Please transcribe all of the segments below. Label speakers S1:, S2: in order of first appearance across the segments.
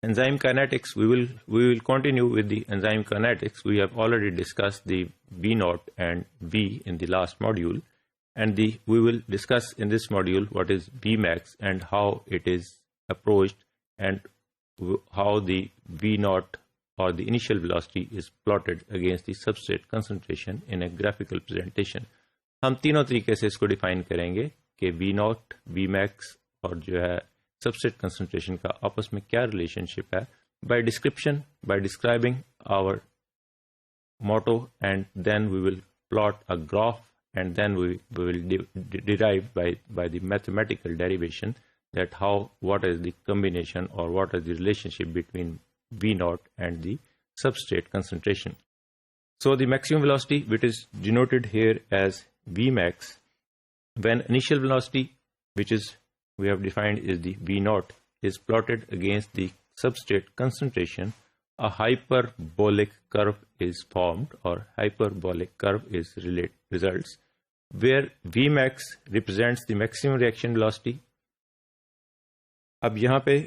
S1: enzyme kinetics, we will continue with the enzyme kinetics. We have already discussed the V naught and V in the last module, and we will discuss in this module what is Vmax and how it is approached, and how the V naught or the initial velocity is plotted against the substrate concentration in a graphical presentation. हम तीनों तरीके से इसको define करेंगे कि V naught, Vmax और जो है सबस्ट्रेट कंसंट्रेशन का आपस में क्या रिलेशनशिप है, by description, by describing our motto, and then we will plot a graph, and then we will derive by the mathematical derivation that what is the combination or what is the relationship between V naught and the substrate concentration. So the maximum velocity, which is denoted here as Vmax, when initial velocity, which is we have defined is the V naught, is plotted against the substrate concentration, a hyperbolic curve is formed, or hyperbolic curve is results, where Vmax represents the maximum reaction velocity. अब यहाँ पे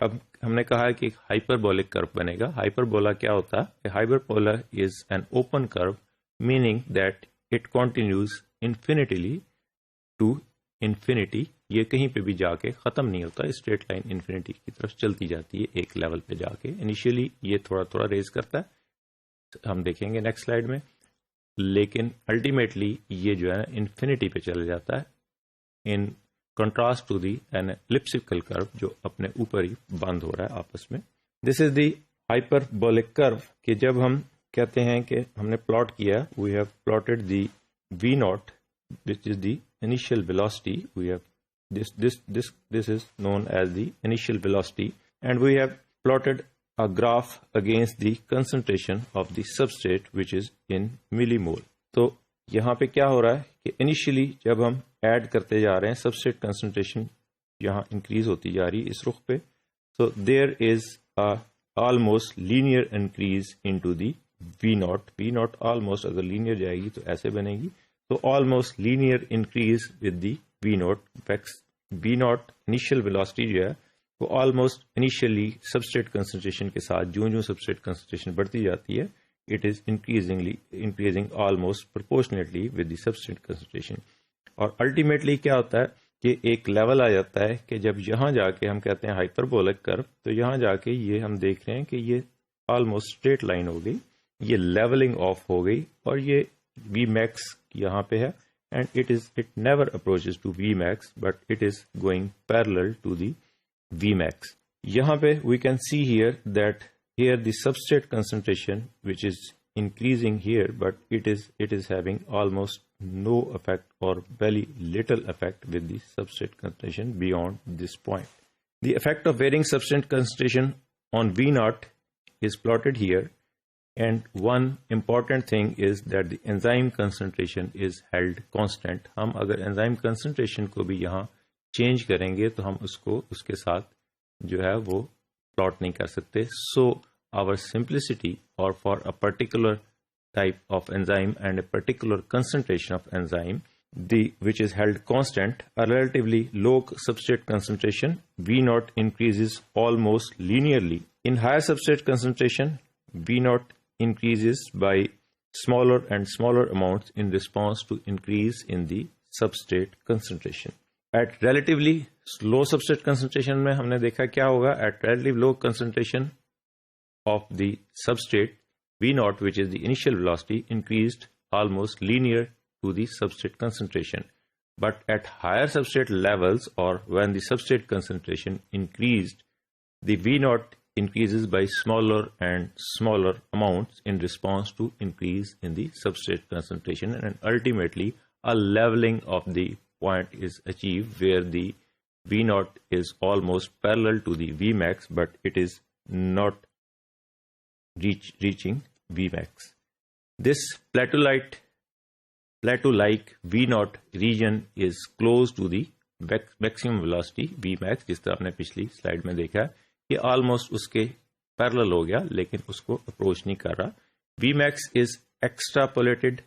S1: अब हमने कहा है कि एक hyperbolic curve बनेगा. हाइपरबोला क्या होता है? Hyperbola is an open curve, meaning that it continues infinitely to infinity. ये कहीं पे भी जाके ख़त्म नहीं होता, स्ट्रेट लाइन इन्फिनिटी की तरफ चलती जाती है एक लेवल पे जाके. इनिशियली ये थोड़ा थोड़ा रेज करता है, हम देखेंगे नेक्स्ट स्लाइड में, लेकिन अल्टीमेटली ये जो है इन्फिनिटी पे चला जाता है, in contrast to the an elliptical curve जो अपने ऊपर ही बंद हो रहा है आपस में. This is the hyperbolic curve कि जब हम कहते हैं कि हमने प्लॉट किया, we have plotted the V naught, which is the initial velocity. We have this is known as the initial velocity, and we have plotted a graph against the concentration of the substrate, which is in millimole. तो यहाँ पे क्या हो रहा है कि initially जब हम ऐड करते जा रहे हैं, सबस्ट्रेट कंसंट्रेशन यहाँ इंक्रीज होती जा रही है इस रुख पे. So there is a almost linear increase into the V naught. V naught almost अगर लीनियर जाएगी तो ऐसे बनेगी, तो almost linear increase with the V naught. V naught initial velocity जो है वो ऑलमोस्ट इनिशियली सबस्ट्रेट कंसंट्रेशन के साथ जो सबस्ट्रेट कंसंट्रेशन बढ़ती जाती है, it is increasing almost proportionately with the substrate concentration. और अल्टीमेटली क्या होता है कि एक लेवल आ जाता है कि जब यहाँ जाके हम कहते हैं हाइपरबोलिक कर्व, तो यहाँ जाके ये हम देख रहे हैं कि ये ऑलमोस्ट स्ट्रेट लाइन हो गई, ये लेवलिंग ऑफ हो गई, और ये Vmax यहाँ पे है, and it never approaches to Vmax, but it is going parallel to the Vmax. यहाँ पे we can see here that here the substrate concentration, which is increasing here, but it is having almost no effect or very little effect with the substrate concentration beyond this point. The effect of varying substrate concentration on V naught is plotted here, and one important thing is that the enzyme concentration is held constant. हम अगर enzyme concentration को भी यहाँ change करेंगे तो हम उसके साथ जो है वो plot नहीं कर सकते. So our simplicity, or for a particular type of enzyme and a particular concentration of enzyme, which is held constant, a relatively low substrate concentration, V naught increases almost linearly. In higher substrate concentration, V naught increases by smaller and smaller amounts in response to increase in the substrate concentration. At relatively low substrate concentration में हमने देखा क्या होगा, at relatively low concentration of the substrate, V naught, which is the initial velocity, increased almost linear to the substrate concentration. But at higher substrate levels, or when the substrate concentration increased, the V naught increases by smaller and smaller amounts in response to increase in the substrate concentration, and ultimately a leveling of the point is achieved where the V naught is almost parallel to the Vmax, but it is not reaching Vmax. This plateau-like V naught region is close to the maximum velocity Vmax, जिस तरह आपने पिछली slide में देखा कि almost उसके parallel हो गया, लेकिन उसको अप्रोच नहीं कर रहा. Vmax is extrapolated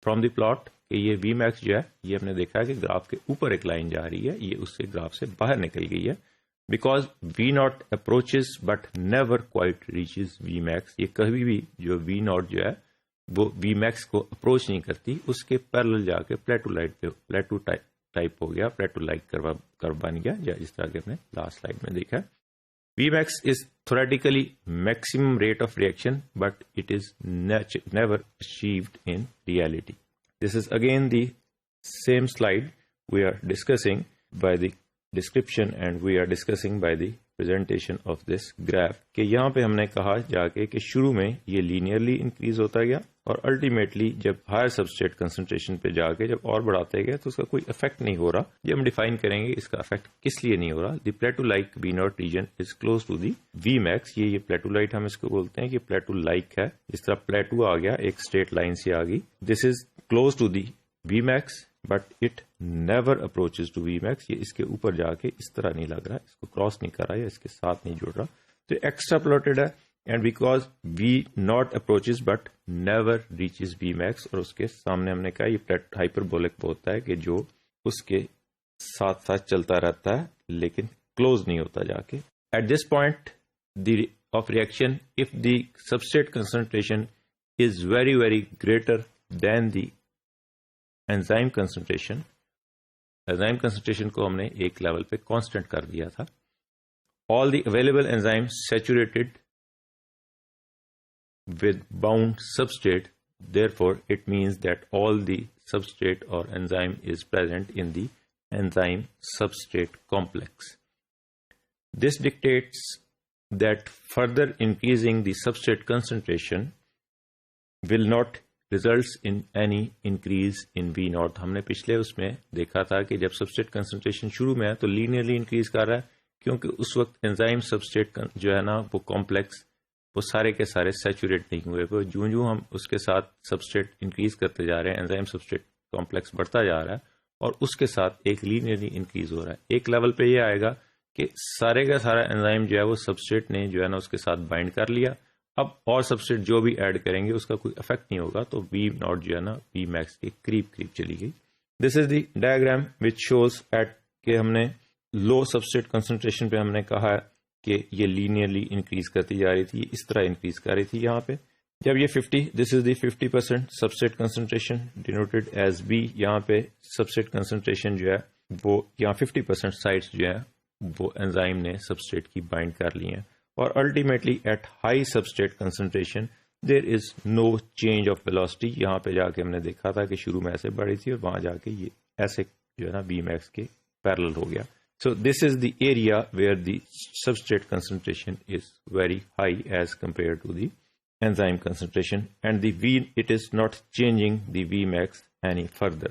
S1: from the plot, कि ये Vmax जो है ये हमने देखा है कि ग्राफ के ऊपर एक लाइन जा रही है, ये उससे ग्राफ से बाहर निकल गई है. Because V naught approaches but never quite reaches V max. ये कभी भी जो वी नॉट जो है वो वी मैक्स को अप्रोच नहीं करती, उसके पैरेलल जाके प्लेटो टाइप हो गया, प्लेटो लाइक कर्व बन गया, या जिस तरह के हमने लास्ट स्लाइड में देखा। Vmax is theoretically maximum rate of reaction, but it is never achieved in reality. This is again the same slide we are discussing by the description and we are discussing by the presentation of this graph कि यहाँ पे हमने कहा जाके कि शुरू में ये लीनियरली इंक्रीज होता गया और अल्टीमेटली जब हायर सबस्ट्रेट कंसंट्रेशन पे जाके जब और बढ़ाते गए तो उसका कोई इफेक्ट नहीं हो रहा। ये हम डिफाइन करेंगे इसका इफेक्ट किस लिए नहीं हो रहा। The plateau like V naught region is close to the V max. ये प्लेटो लाइट हम इसको बोलते हैं कि प्लेटो लाइक है, जिस तरह प्लेटो आ गया एक स्ट्रेट लाइन से आ गई। This is close to the V max but it never approaches to V max. ये इसके ऊपर जाके इस तरह नहीं लग रहा, इसको क्रॉस नहीं कर रहा या इसके साथ नहीं जुड़ रहा, तो एक्स्ट्रापोलेटेड है। And because V naught approaches but never reaches V max, और उसके सामने हमने कहा ये हाइपरबोलिक होता है कि जो उसके साथ साथ चलता रहता है लेकिन क्लोज नहीं होता जाके। At this point the of reaction if the substrate concentration is very very greater than the enzyme concentration. Enzyme concentration को हमने एक लेवल पे कांस्टेंट कर दिया था। All the available enzyme saturated with bound substrate, therefore it means that all the substrate or enzyme is present in the enzyme substrate complex. This dictates that further increasing the substrate concentration will not results in any increase in V naught. हमने पिछले उसमें देखा था कि जब substrate concentration शुरू में है तो linearly increase कर रहा है, क्योंकि उस वक्त enzyme substrate जो है ना वो complex वो सारे के सारे सैचुरेट नहीं हुए। तो जो हम उसके साथ सबस्ट्रेट इंक्रीज करते जा रहे हैं, एंजाइम सबस्ट्रेट कॉम्प्लेक्स बढ़ता जा रहा है और उसके साथ एक लीनियरली इंक्रीज हो रहा है। एक लेवल पे ये आएगा कि सारे का सारा एंजाइम जो है वो सबस्ट्रेट ने जो है ना उसके साथ बाइंड कर लिया, अब और सबस्ट्रेट जो भी ऐड करेंगे उसका कोई इफेक्ट नहीं होगा, तो वी नॉट जो है ना वी मैक्स के करीब चली गई। This is the diagram which shows at के हमने लो सबस्ट्रेट कंसंट्रेशन पे हमने कहा है कि ये लीनियरली इंक्रीज करती जा रही थी, इस तरह इंक्रीज कर रही थी। यहाँ पे जब ये 50, this is the 50% substrate concentration denoted as B. यहाँ पे सबस्ट्रेट कंसंट्रेशन जो है वो यहाँ 50% साइट्स जो है वो एंजाइम ने सबस्ट्रेट की बाइंड कर ली हैं, और ultimately at high substrate concentration there is no change of velocity. यहाँ पे जाके हमने देखा था कि शुरू में ऐसे बढ़ी थी और वहां जाके ये ऐसे जो है ना बी मैक्स के पैरेलल हो गया। So this is the area where the substrate concentration is very high as compared to the enzyme concentration, and the V, it is not changing the Vmax any further.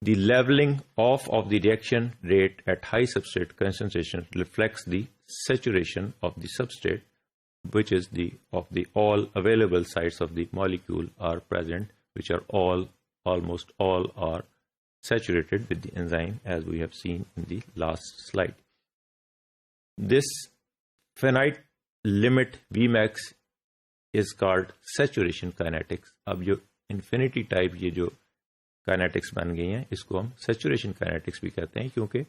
S1: The leveling off of the reaction rate at high substrate concentration reflects the saturation of the substrate, which is of the all available sites of the molecule are present, which are almost all are saturated with the enzyme, as we have seen in the last slide. This finite limit Vmax is called saturation kinetics. अब जो infinity type ये जो kinetics बन गई हैं इसको हम saturation kinetics भी कहते हैं, क्योंकि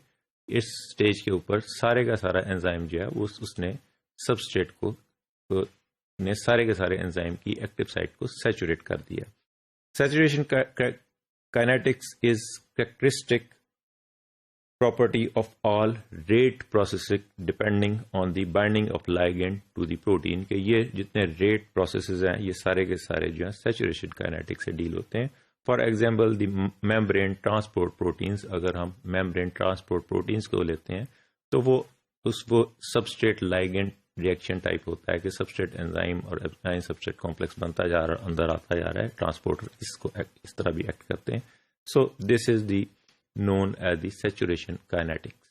S1: इस स्टेज के ऊपर सारे का सारा एंजाइम जो है वो उसने सबस्ट्रेट को ने सारे के सारे एंजाइम की एक्टिव साइट को सैचुरेट कर दिया। Saturation kinetics is characteristic property of all rate processing depending on the binding of ligand to the protein कि ये जितने rate processes हैं ये सारे के सारे जो हैं saturation kinetics से डील होते हैं। For example the membrane transport proteins, अगर हम मेम्ब्रेन ट्रांसपोर्ट प्रोटीन्स को लेते हैं तो वो सबस्ट्रेट लाइगेंड रिएक्शन टाइप होता है कि सबस्ट्रेट एंजाइम और एंजाइम सबस्ट्रेट कॉम्प्लेक्स बनता जा रहा है, अंदर आता जा रहा है, ट्रांसपोर्टर इसको इस तरह भी एक्ट करते हैं। So this is the known as the saturation kinetics.